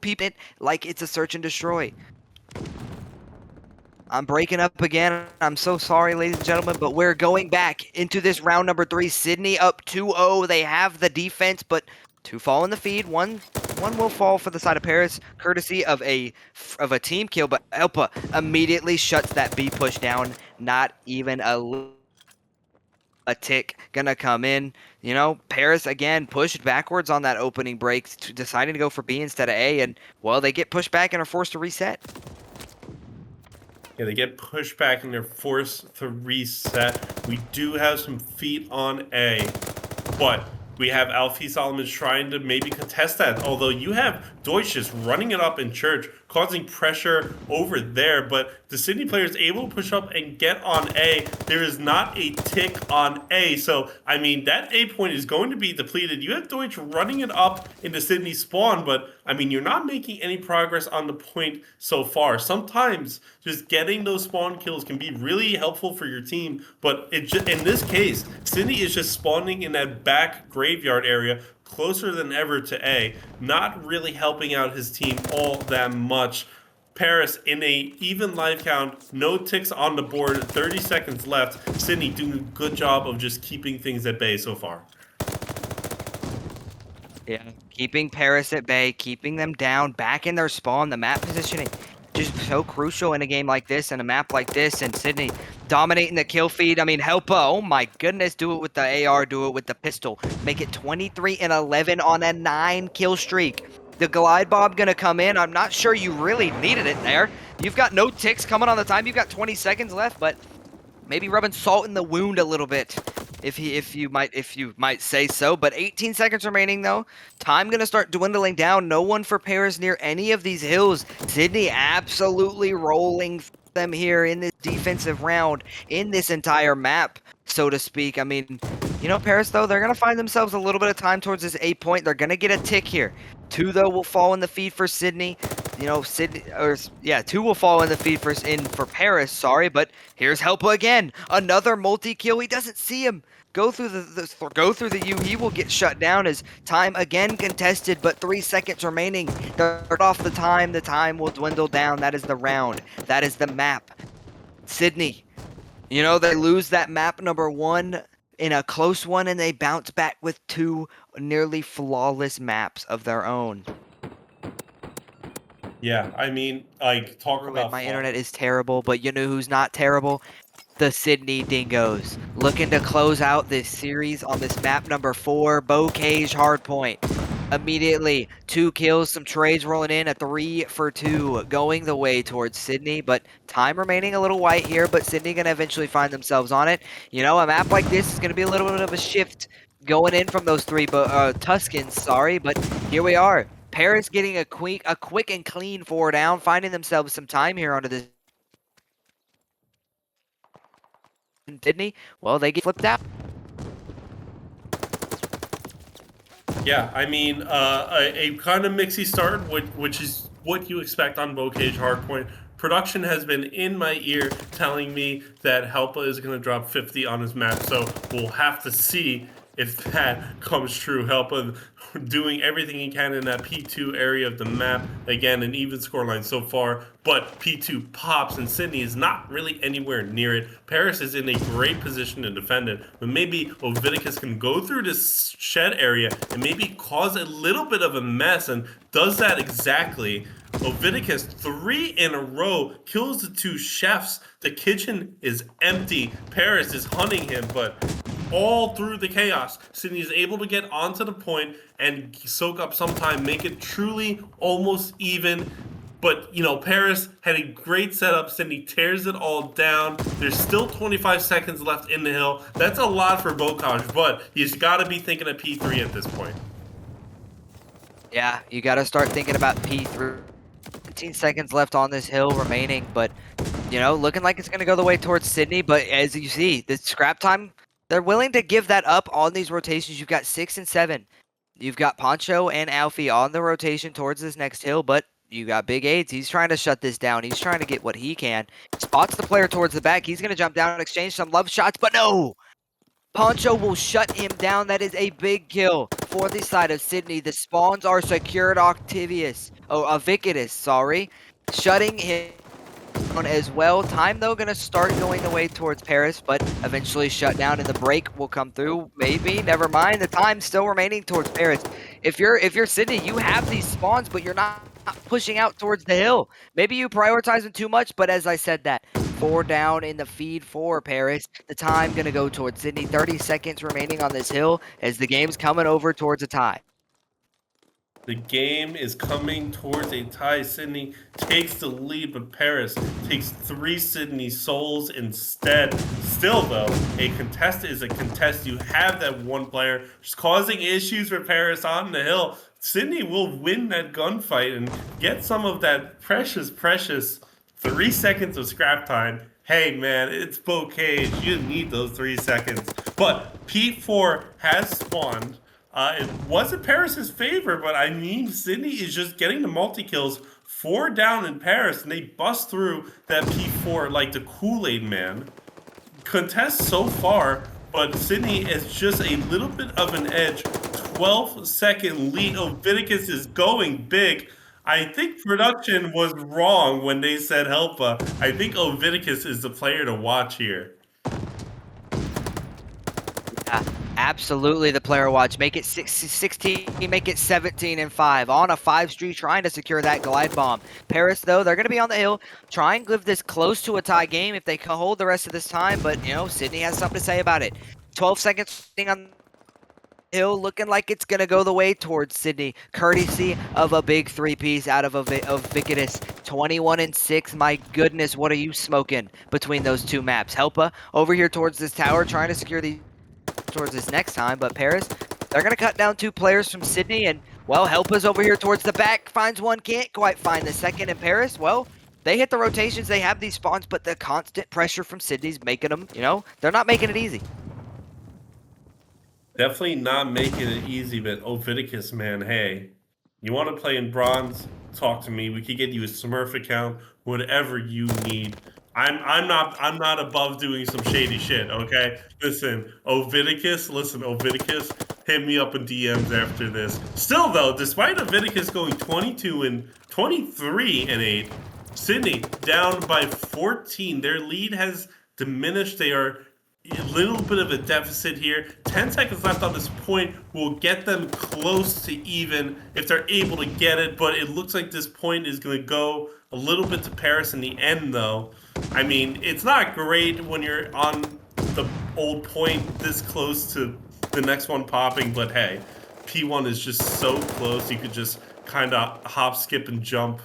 people, like it's a search and destroy. I'm breaking up again. I'm so sorry, ladies and gentlemen, but we're going back into this round number 3. Sydney up 2-0. They have the defense, but 2 fall in the feed. One will fall for the side of Paris, courtesy of a team kill. But Elpa immediately shuts that B push down. Not even a tick gonna come in. Paris again pushed backwards on that opening break, deciding to go for B instead of A, and well, they get pushed back and are forced to reset. Yeah, they get pushed back and they're forced to reset. We do have some feet on A, but we have Alfie Solomon trying to maybe contest that. Although you have Deutsch just running it up in church, causing pressure over there. But the Sydney player is able to push up and get on A. There is not a tick on A. So, I mean, that A point is going to be depleted. You have Deutsch running it up into Sydney spawn, but, I mean, you're not making any progress on the point so far. Sometimes just getting those spawn kills can be really helpful for your team, but in this case, Sydney is just spawning in that back graveyard area closer than ever to A, not really helping out his team all that much. Paris in a even life count, no ticks on the board, 30 seconds left. Sydney doing a good job of just keeping things at bay so far. Yeah, keeping Paris at bay, keeping them down, back in their spawn, the map positioning. Just so crucial in a game like this and a map like this, and Sydney dominating the kill feed. I mean, Helpa, oh my goodness, do it with the AR, do it with the pistol. Make it 23-11 on a 9 kill streak. The glide bomb gonna come in. I'm not sure you really needed it there. You've got no ticks coming on the time. You've got 20 seconds left, but maybe rubbing salt in the wound a little bit, if you might say so. But 18 seconds remaining though. Time gonna start dwindling down. No one for Paris near any of these hills. Sydney absolutely rolling them here in this defensive round, in this entire map, so to speak. I mean, Paris though, they're gonna find themselves a little bit of time towards this 8 point. They're gonna get a tick here. 2 though will fall in the feed for Sydney. you know, Sydney, or yeah, 2 will fall in the feed for Paris. Sorry, but here's Helpa again. Another multi-kill. He doesn't see him. Go through go through the U. He will get shut down as time again contested, but 3 seconds remaining. Third off the time. The time will dwindle down. That is the round. That is the map. Sydney, you know, they lose that map number 1 in a close one, and they bounce back with 2 nearly flawless maps of their own. Yeah, I mean, like, talk about My internet is terrible, but you know who's not terrible? The Sydney Dingoes. Looking to close out this series on this map number 4, Bocage Hardpoint. Immediately, 2 kills, some trades rolling in, a 3 for 2 going the way towards Sydney, but time remaining a little white here, but Sydney going to eventually find themselves on it. You know, a map like this is going to be a little bit of a shift going in from those 3 Tuscans, sorry, but here we are. Paris getting a quick and clean 4 down, finding themselves some time here onto this Sydney. Well, they get flipped out. Yeah, I mean, a kind of mixy start, which is what you expect on Bocage Hardpoint. Production has been in my ear telling me that Helpa is going to drop 50 on his map, so we'll have to see if that comes true. Helpa doing everything he can in that P2 area of the map. Again, an even scoreline so far, but P2 pops and Sydney is not really anywhere near it. Paris is in a great position to defend it, but maybe Oviticus can go through this shed area and maybe cause a little bit of a mess, and does that exactly. Oviticus 3 in a row kills the 2 chefs. The kitchen is empty. Paris is hunting him, but all through the chaos, Sydney is able to get onto the point and soak up some time, make it truly almost even. But, you know, Paris had a great setup. Sydney tears it all down. There's still 25 seconds left in the hill. That's a lot for Bocage, but he's got to be thinking of P3 at this point. Yeah, you got to start thinking about P3. 15 seconds left on this hill remaining, but, you know, looking like it's going to go the way towards Sydney. But as you see, the scrap time, they're willing to give that up on these rotations. You've got 6 and 7. You've got Poncho and Alfie on the rotation towards this next hill, but you got Big AIDS. He's trying to shut this down. He's trying to get what he can. Spots the player towards the back. He's going to jump down and exchange some love shots, but no! Poncho will shut him down. That is a big kill for the side of Sydney. The spawns are secured. Vicodus, sorry. Shutting him down as well. Time, though, going to start going the way towards Paris, but eventually shut down, and the break will come through. Maybe, never mind. The time still remaining towards Paris. If you're Sydney, you have these spawns, but you're not pushing out towards the hill. Maybe you prioritize them too much, but as I said that, 4 down in the feed for Paris. The time going to go towards Sydney. 30 seconds remaining on this hill as the game's coming over towards a tie. The game is coming towards a tie. Sydney takes the lead, but Paris takes 3 Sydney souls instead. Still, though, a contest is a contest. You have that one player just causing issues for Paris on the hill. Sydney will win that gunfight and get some of that precious 3 seconds of scrap time. Hey man, it's Bocage. You need those 3 seconds. But P4 has spawned. It wasn't Paris's favor, but I mean, Sydney is just getting the multi-kills. 4 down in Paris, and they bust through that P4 like the Kool-Aid man. Contest so far, but Sydney is just a little bit of an edge. 12-second lead. Oviticus is going big. I think production was wrong when they said Helpa. I think Oviticus is the player to watch here. Absolutely the player watch. Make it 16, make it 17 and 5. On a 5 streak, trying to secure that glide bomb. Paris, though, they're going to be on the hill. Try and live this close to a tie game if they can hold the rest of this time. But, you know, Sydney has something to say about it. 12 seconds on hill, looking like it's going to go the way towards Sydney, courtesy of a big 3-piece out of Vicodus. 21 and 6. My goodness, what are you smoking between those 2 maps? Helpa over here towards this tower, trying to secure the towards this next time, but Paris, they're going to cut down 2 players from Sydney, and, well, Helpa's over here towards the back, finds one, can't quite find the second, and Paris, well, they hit the rotations, they have these spawns, but the constant pressure from Sydney's making them, you know, they're not making it easy. Definitely not making it easy, but Oviticus, man, hey, you want to play in bronze? talk to me. We could get you a Smurf account, whatever you need. I'm not above doing some shady shit, okay? Listen, Oviticus, hit me up in DMs after this. Still though, despite Oviticus going 22 and 23 and 8, Sydney down by 14. Their lead has diminished. They are a little bit of a deficit here. 10 seconds left on this point will get them close to even if they're able to get it, but it looks like this point is going to go a little bit to Paris in the end, though. I mean, it's not great when you're on the old point this close to the next one popping, but hey, P1 is just so close. You could just kind of hop, skip, and jump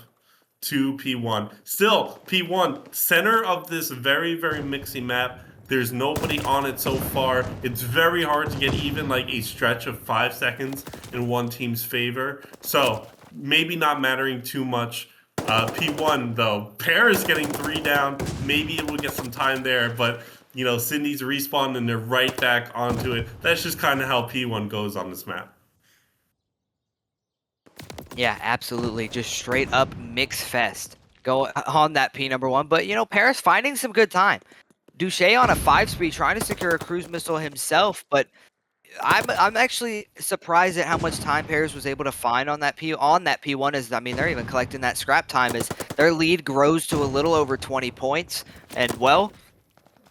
to P1. Still, P1, center of this very, very mixy map. There's nobody on it so far. It's very hard to get even like a stretch of 5 seconds in one team's favor. So maybe not mattering too much. P1 though, Paris getting 3 down. Maybe it will get some time there, but you know, Sydney's respawned and they're right back onto it. That's just kind of how P1 goes on this map. Yeah, absolutely. Just straight up mix fest. Go on that P number 1. But, you know, Paris finding some good time. Duche on a 5-speed trying to secure a cruise missile himself, but I'm actually surprised at how much time Paris was able to find on that P1. Is I mean, they're even collecting that scrap time as their lead grows to a little over 20 points. And well,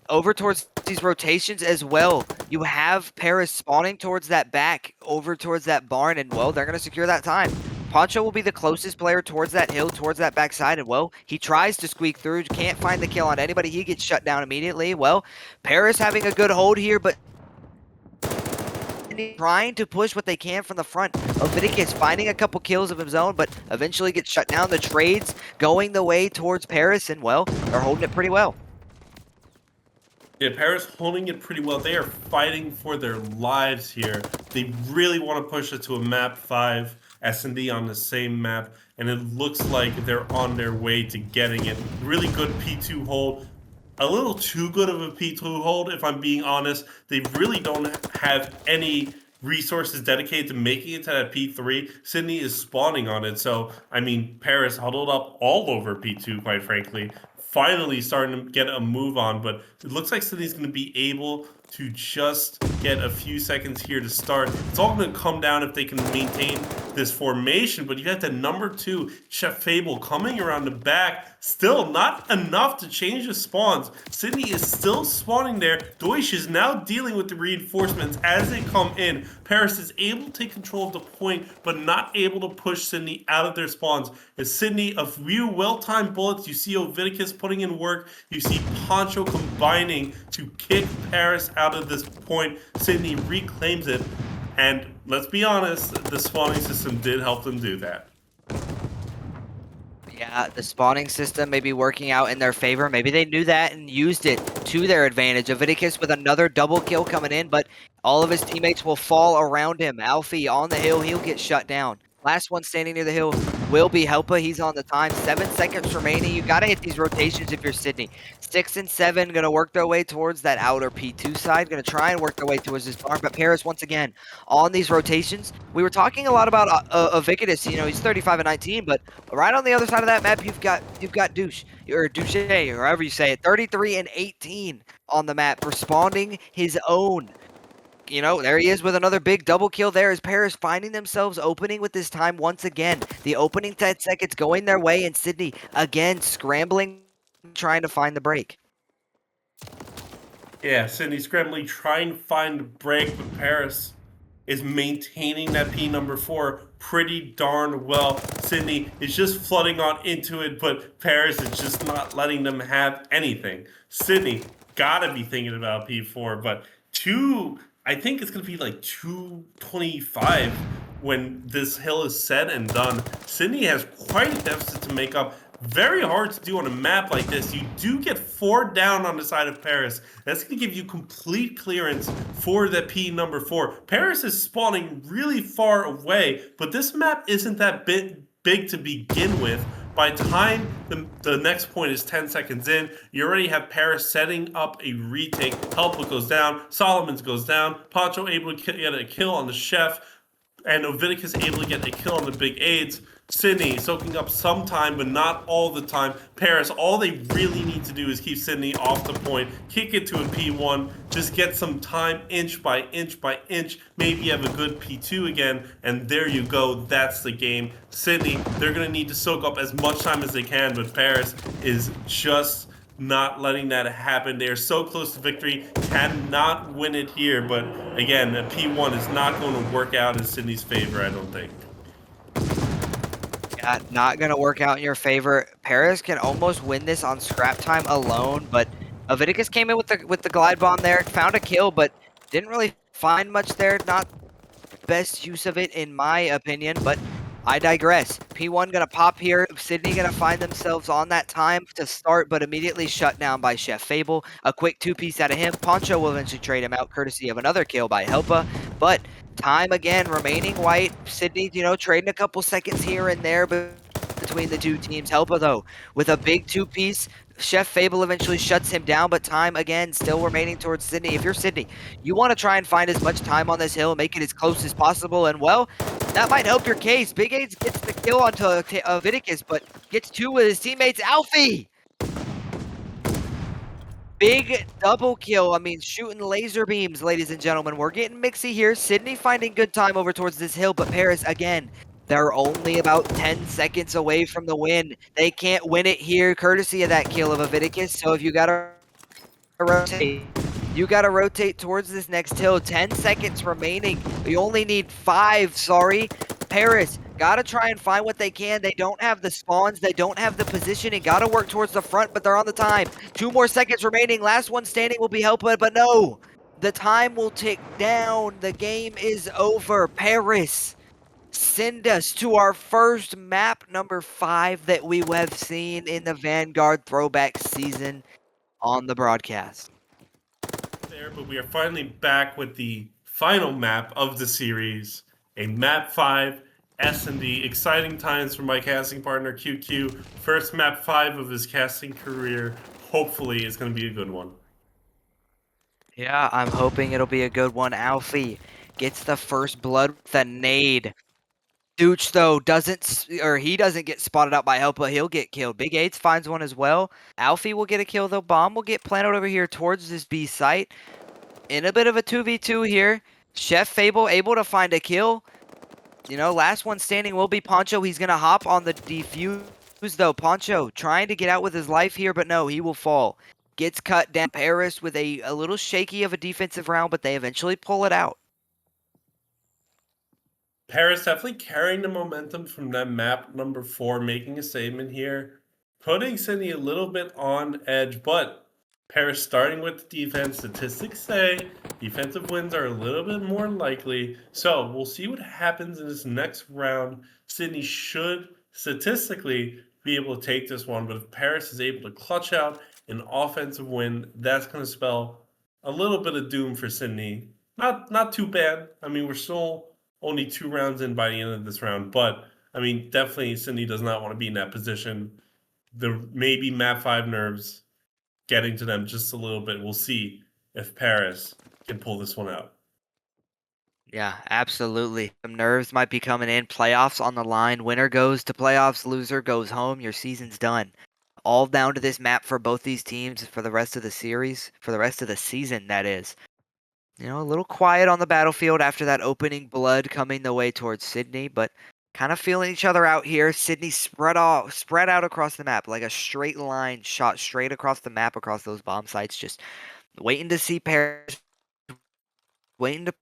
over towards these rotations as well, you have Paris spawning towards that back, over towards that barn, and well, they're going to secure that time. Poncho will be the closest player towards that hill, towards that backside, and well, he tries to squeak through, can't find the kill on anybody, he gets shut down immediately. Well, Paris having a good hold here, but trying to push what they can from the front. Oviticus finding a couple kills of his own, but eventually gets shut down. The trades going the way towards Paris, and well, they're holding it pretty well. Yeah, Paris holding it pretty well. They are fighting for their lives here. They really want to push it to a map 5, S&D on the same map, and it looks like they're on their way to getting it. Really good P2 hold. A little too good of a P2 hold, if I'm being honest. They really don't have any resources dedicated to making it to that P3. Sydney is spawning on it, so, I mean, Paris huddled up all over P2, quite frankly. Finally starting to get a move on, but it looks like Sydney's going to be able to just get a few seconds here to start. It's all going to come down if they can maintain this formation, but you got the number 2, Chef Fable, coming around the back. Still not enough to change the spawns. Sydney is still spawning there. Deutsch is now dealing with the reinforcements as they come in. Paris is able to take control of the point, but not able to push Sydney out of their spawns. As Sydney, a few well-timed bullets, you see Oviticus putting in work, you see Poncho combining to kick Paris out of this point. Sydney reclaims it, and let's be honest, the spawning system did help them do that. Yeah, the spawning system may be working out in their favor. Maybe they knew that and used it to their advantage. Oviticus with another double kill coming in, but all of his teammates will fall around him. Alfie on the hill, he'll get shut down. Last one standing near the hill will be Helpa. He's on the time. 7 seconds remaining. You got to hit these rotations if you're Sydney. 6 and 7 going to work their way towards that outer P2 side. Going to try and work their way towards this barn. But Paris, once again, on these rotations. We were talking a lot about Vicodus. You know, he's 35 and 19, but right on the other side of that map, you've got Douche, or Douche, or however you say it. 33 and 18 on the map, responding his own. You know, there he is with another big double kill there as Paris finding themselves opening with this time once again. The opening 10 seconds going their way, and Sydney again scrambling, trying to find the break. Yeah, Sydney scrambling, trying to find the break, but Paris is maintaining that P number 4 pretty darn well. Sydney is just flooding on into it, but Paris is just not letting them have anything. Sydney gotta be thinking about P4, but I think it's going to be like 225 when this hill is said and done. Sydney has quite a deficit to make up. Very hard to do on a map like this. You do get 4 down on the side of Paris. That's going to give you complete clearance for the P number 4. Paris is spawning really far away, but this map isn't that big to begin with. By the time the next point is 10 seconds in, you already have Paris setting up a retake. Helpa goes down, Solomon's goes down, Poncho able to get a kill on the Chef, and Oviticus able to get a kill on the big aids. Sydney soaking up some time, but not all the time. Paris, all they really need to do is keep Sydney off the point, kick it to a P1, just get some time inch by inch by inch. Maybe you have a good P2 again, and there you go. That's the game. Sydney, they're going to need to soak up as much time as they can, but Paris is just not letting that happen. They are so close to victory, cannot win it here, but again, a P1 is not going to work out in Sydney's favor, I don't think. Yeah, not gonna work out in your favor. Paris can almost win this on scrap time alone, but Aviticus came in with the glide bomb there, found a kill, but didn't really find much there. Not best use of it in my opinion, but I digress. P1 gonna pop here. Sydney gonna find themselves on that time to start, but immediately shut down by Chef Fable. A quick two-piece out of him. Poncho will eventually trade him out, courtesy of another kill by Helpa. But time again remaining white. Sydney, trading a couple seconds here and there between the two teams. Helpa though, with a big two-piece. Chef Fable eventually shuts him down, but time again still remaining towards Sydney. If you're Sydney, you want to try and find as much time on this hill, make it as close as possible, and well, that might help your case. Big AIDS gets the kill onto Viticus, but gets two with his teammates. Alfie! Big double kill. I mean, shooting laser beams, ladies and gentlemen. We're getting mixy here. Sydney finding good time over towards this hill, but Paris, again, they're only about 10 seconds away from the win. They can't win it here, courtesy of that kill of Aviticus. So if you got to rotate, you got to rotate towards this next hill. 10 seconds remaining. You only need 5, sorry. Paris, got to try and find what they can. They don't have the spawns. They don't have the positioning. Got to work towards the front, but they're on the time. 2 more seconds remaining. Last one standing will be Helpa, but no. The time will tick down. The game is over. Paris, send us to our first map number 5 that we have seen in the Vanguard throwback season on the broadcast. There, but we are finally back with the final map of the series, a map 5 S&D. Exciting times for my casting partner QQ. First map 5 of his casting career. Hopefully it's going to be a good one. Yeah, I'm hoping it'll be a good one. Alfie gets the first blood with a nade. Dooch though he doesn't get spotted out by Helpa. He'll get killed. Big AIDS finds one as well. Alfie will get a kill though. Bomb will get planted over here towards this B site. In a bit of a 2v2 here. Chef Fable able to find a kill. Last one standing will be Poncho. He's gonna hop on the defuse though. Poncho trying to get out with his life here, but no, he will fall. Gets cut down. Paris with a little shaky of a defensive round, but they eventually pull it out. Paris definitely carrying the momentum from that map number 4, making a statement here, putting Sydney a little bit on edge, but Paris starting with the defense. Statistics say defensive wins are a little bit more likely, so we'll see what happens in this next round. Sydney should statistically be able to take this one, but if Paris is able to clutch out an offensive win, that's going to spell a little bit of doom for Sydney. Not too bad. I mean, we're still only 2 rounds in by the end of this round, but I mean, definitely Sydney does not want to be in that position. The maybe map 5 nerves getting to them just a little bit. We'll see if Paris can pull this one out. Yeah, absolutely. Some nerves might be coming in. Playoffs on the line. Winner goes to playoffs. Loser goes home. Your season's done. All down to this map for both these teams for the rest of the series, for the rest of the season, that is. A little quiet on the battlefield after that opening blood coming the way towards Sydney, but kind of feeling each other out here. Sydney spread out across the map like a straight line shot straight across the map across those bomb sites, just waiting to see Paris, waiting to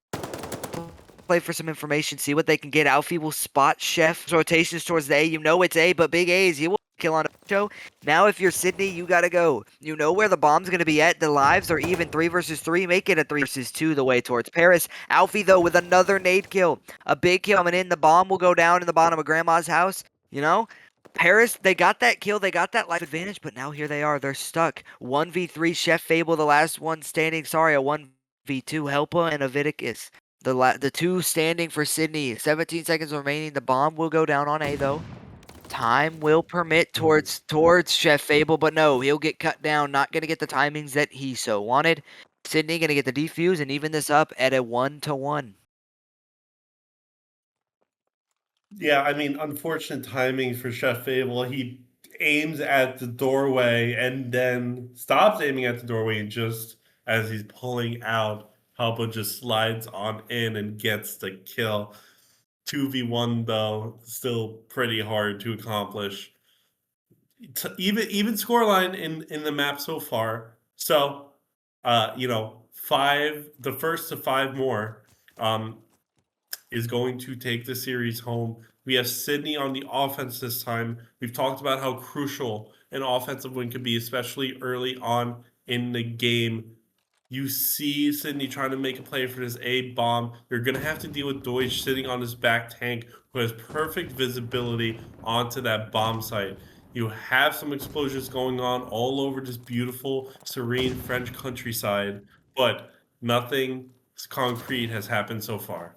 play for some information, see what they can get. Alfie will spot Chef's rotations towards the A. It's A, but Big A's, he will kill on a show. Now, if you're Sydney, you got to go. You know where the bomb's going to be at. The lives are even 3 versus 3. Make it a 3 versus 2 the way towards Paris. Alfie, though, with another nade kill. A big kill coming in. The bomb will go down in the bottom of Grandma's house. Paris, they got that kill. They got that life advantage, but now here they are. They're stuck. 1v3 Chef Fable, the last one standing. Sorry, a 1v2 Helpa and Aviticus. The 2 standing for Sydney. 17 seconds remaining. The bomb will go down on A, though. Time will permit towards Chef Fable, but no, he'll get cut down. Not going to get the timings that he so wanted. Sydney going to get the defuse and even this up at a 1-1. Yeah, I mean, unfortunate timing for Chef Fable. He aims at the doorway and then stops aiming at the doorway, and just as he's pulling out, Helpa just slides on in and gets the kill. 2v1 though, still pretty hard to accomplish. Even scoreline in the map so far. So, five the first to five more. Um, is going to take the series home. We have Sydney on the offense this time. We've talked about how crucial an offensive win could be, especially early on in the game. You see Sydney trying to make a play for this A bomb. You're going to have to deal with Deutsch sitting on his back tank, who has perfect visibility onto that bomb site. You have some explosions going on all over this beautiful, serene French countryside, but nothing concrete has happened so far.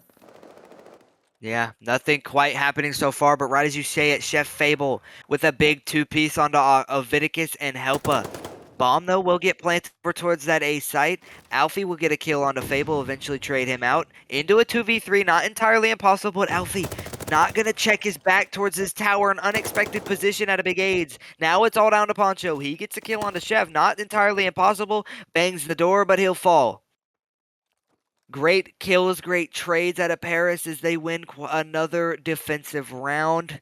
Yeah, nothing quite happening so far, but right as you say it, Chef Fable with a big two-piece onto Viticus and Helpa. Bomb, though, will get planted over towards that A site. Alfie will get a kill onto Fable, eventually trade him out into a 2v3. Not entirely impossible, but Alfie not going to check his back towards his tower. An unexpected position at a big AIDS. Now it's all down to Poncho. He gets a kill onto Chef. Not entirely impossible. Bangs the door, but he'll fall. Great kills, great trades out of Paris as they win another defensive round.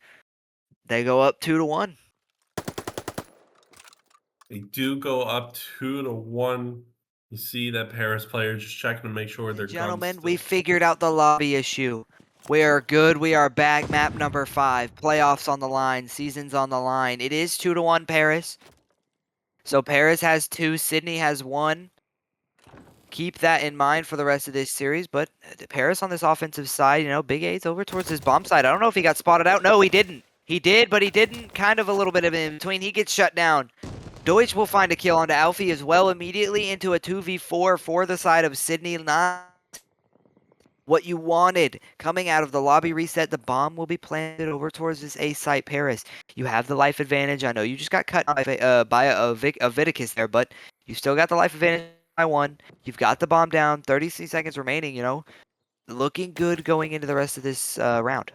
They go up 2-1. They do go up 2-1. You see that Paris player just checking to make sure their gun's Gentlemen, we still. figured out the lobby issue. We are good. We are back. Map number 5. Playoffs on the line. Seasons on the line. It is 2-1 Paris. So Paris has 2. Sydney has 1. Keep that in mind for the rest of this series. But Paris on this offensive side, Big A's over towards his bomb side. I don't know if he got spotted out. No, he didn't. He did, but he didn't. Kind of a little bit of in between. He gets shut down. Deutsch will find a kill onto Alfie as well, immediately into a 2v4 for the side of Sydney. Not what you wanted. Coming out of the lobby reset, the bomb will be planted over towards this A site, Paris. You have the life advantage. I know you just got cut by a Viticus there, but you still got the life advantage by 1. You've got the bomb down. 36 seconds remaining, Looking good going into the rest of this round.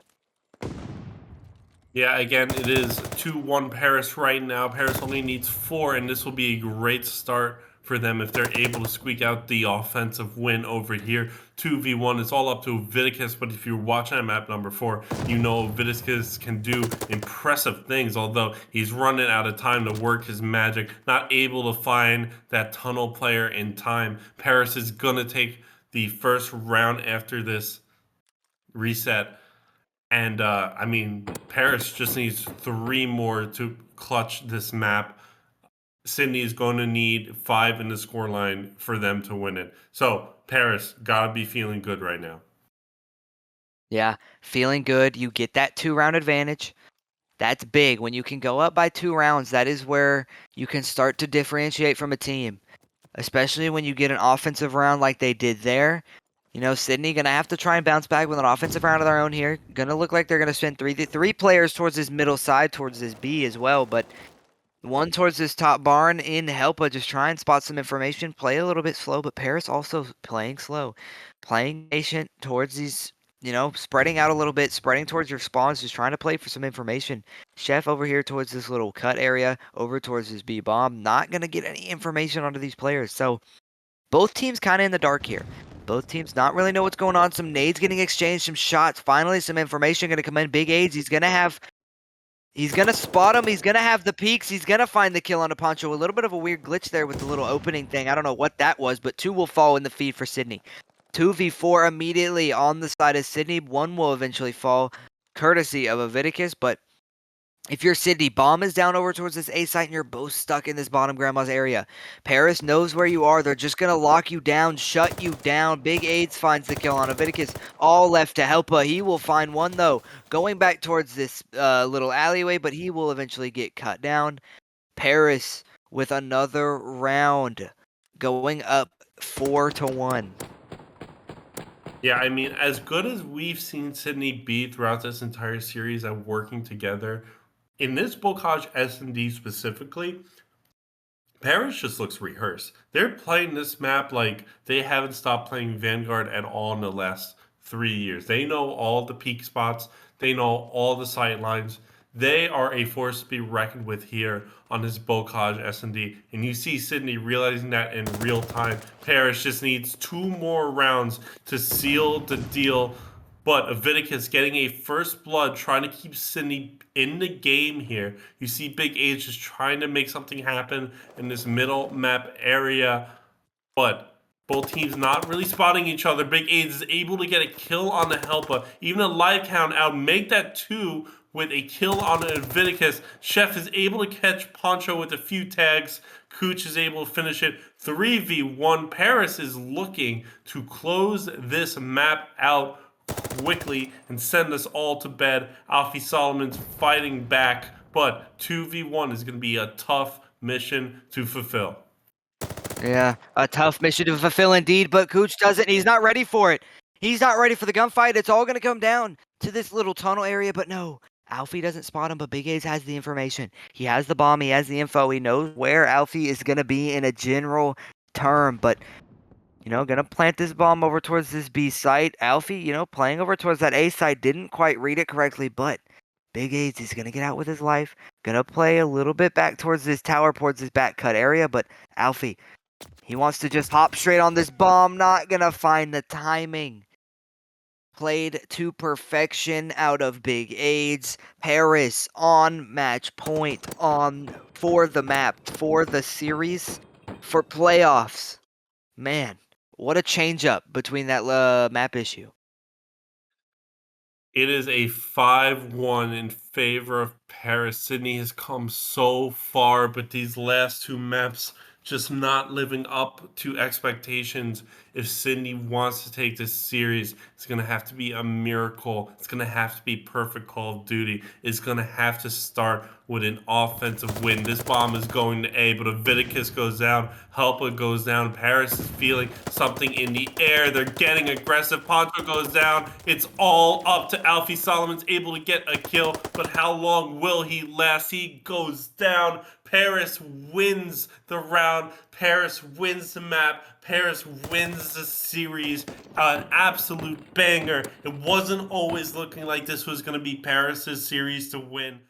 Yeah, again, it is 2-1 Paris right now. Paris only needs 4, and this will be a great start for them if they're able to squeak out the offensive win over here. 2v1, it's all up to Viticus, but if you're watching at map number 4, you know Viticus can do impressive things, although he's running out of time to work his magic, not able to find that tunnel player in time. Paris is going to take the first round after this reset. And I mean, Paris just needs 3 more to clutch this map. Sydney is going to need 5 in the scoreline for them to win it. So Paris gotta be feeling good right now. Yeah, feeling good. You get that 2-round advantage. That's big. When you can go up by 2 rounds, that is where you can start to differentiate from a team. Especially when you get an offensive round like they did there. Sydney going to have to try and bounce back with an offensive round of their own here. Going to look like they're going to send three players towards this middle side, towards this B as well. But one towards this top barn in Helpa. Just try and spot some information. Play a little bit slow, but Paris also playing slow. Playing patient towards these, spreading out a little bit, spreading towards your spawns, just trying to play for some information. Chef over here towards this little cut area, over towards this B bomb. Not going to get any information onto these players. So both teams kind of in the dark here. Both teams not really know what's going on. Some nades getting exchanged, some shots. Finally, some information going to come in. Big AIDS. He's going to spot him. He's going to have the peaks. He's going to find the kill on a Poncho. A little bit of a weird glitch there with the little opening thing. I don't know what that was, but 2 will fall in the feed for Sydney. 2v4 immediately on the side of Sydney. 1 will eventually fall, courtesy of Aviticus, but if you're Sydney, bomb is down over towards this A site and you're both stuck in this bottom grandma's area. Paris knows where you are. They're just going to lock you down, shut you down. Big AIDS finds the kill on Aviticus. All left to Helpa. He will find 1, though, going back towards this little alleyway, but he will eventually get cut down. Paris with another round, going up 4-1. Yeah, I mean, as good as we've seen Sydney be throughout this entire series at working together, in this Bocage S&D specifically, Paris just looks rehearsed. They're playing this map like they haven't stopped playing Vanguard at all in the last 3 years. They know all the peak spots. They know all the sight lines. They are a force to be reckoned with here on this Bocage S&D. And you see Sydney realizing that in real time. Paris just needs 2 more rounds to seal the deal. But Aviticus getting a first blood, trying to keep Sydney in the game here. You see Big H just trying to make something happen in this middle map area. But both teams not really spotting each other. Big AIDS is able to get a kill on the Helpa. Even a live count out. Make that 2 with a kill on Aviticus. Chef is able to catch Poncho with a few tags. Cooch is able to finish it 3v1. Paris is looking to close this map out quickly and send us all to bed. Alfie Solomon's fighting back, but 2v1 is going to be a tough mission to fulfill. Yeah, a tough mission to fulfill indeed, but Cooch doesn't. He's not ready for it. He's not ready for the gunfight. It's all going to come down to this little tunnel area, but no. Alfie doesn't spot him, but Big A's has the information. He has the bomb. He has the info. He knows where Alfie is going to be in a general term, but gonna plant this bomb over towards this B site. Alfie, playing over towards that A site, didn't quite read it correctly, but Big A's is gonna get out with his life. Gonna play a little bit back towards this tower, towards this back cut area, but Alfie, he wants to just hop straight on this bomb, not gonna find the timing. Played to perfection out of Big A's. Paris on match point for the map, for the series, for playoffs. Man, what a change up between that map issue. It is a 5-1 in favor of Paris. Sydney has come so far, but these last 2 maps just not living up to expectations. If Sydney wants to take this series, it's going to have to be a miracle. It's going to have to be perfect Call of Duty. It's going to have to start with an offensive win. This bomb is going to A, but Aviticus goes down. Helpa goes down. Paris is feeling something in the air. They're getting aggressive. Poncho goes down. It's all up to Alfie Solomon's able to get a kill, but how long will he last? He goes down. Paris wins the round. Paris wins the map. Paris wins the series. An absolute banger. It wasn't always looking like this was going to be Paris's series to win.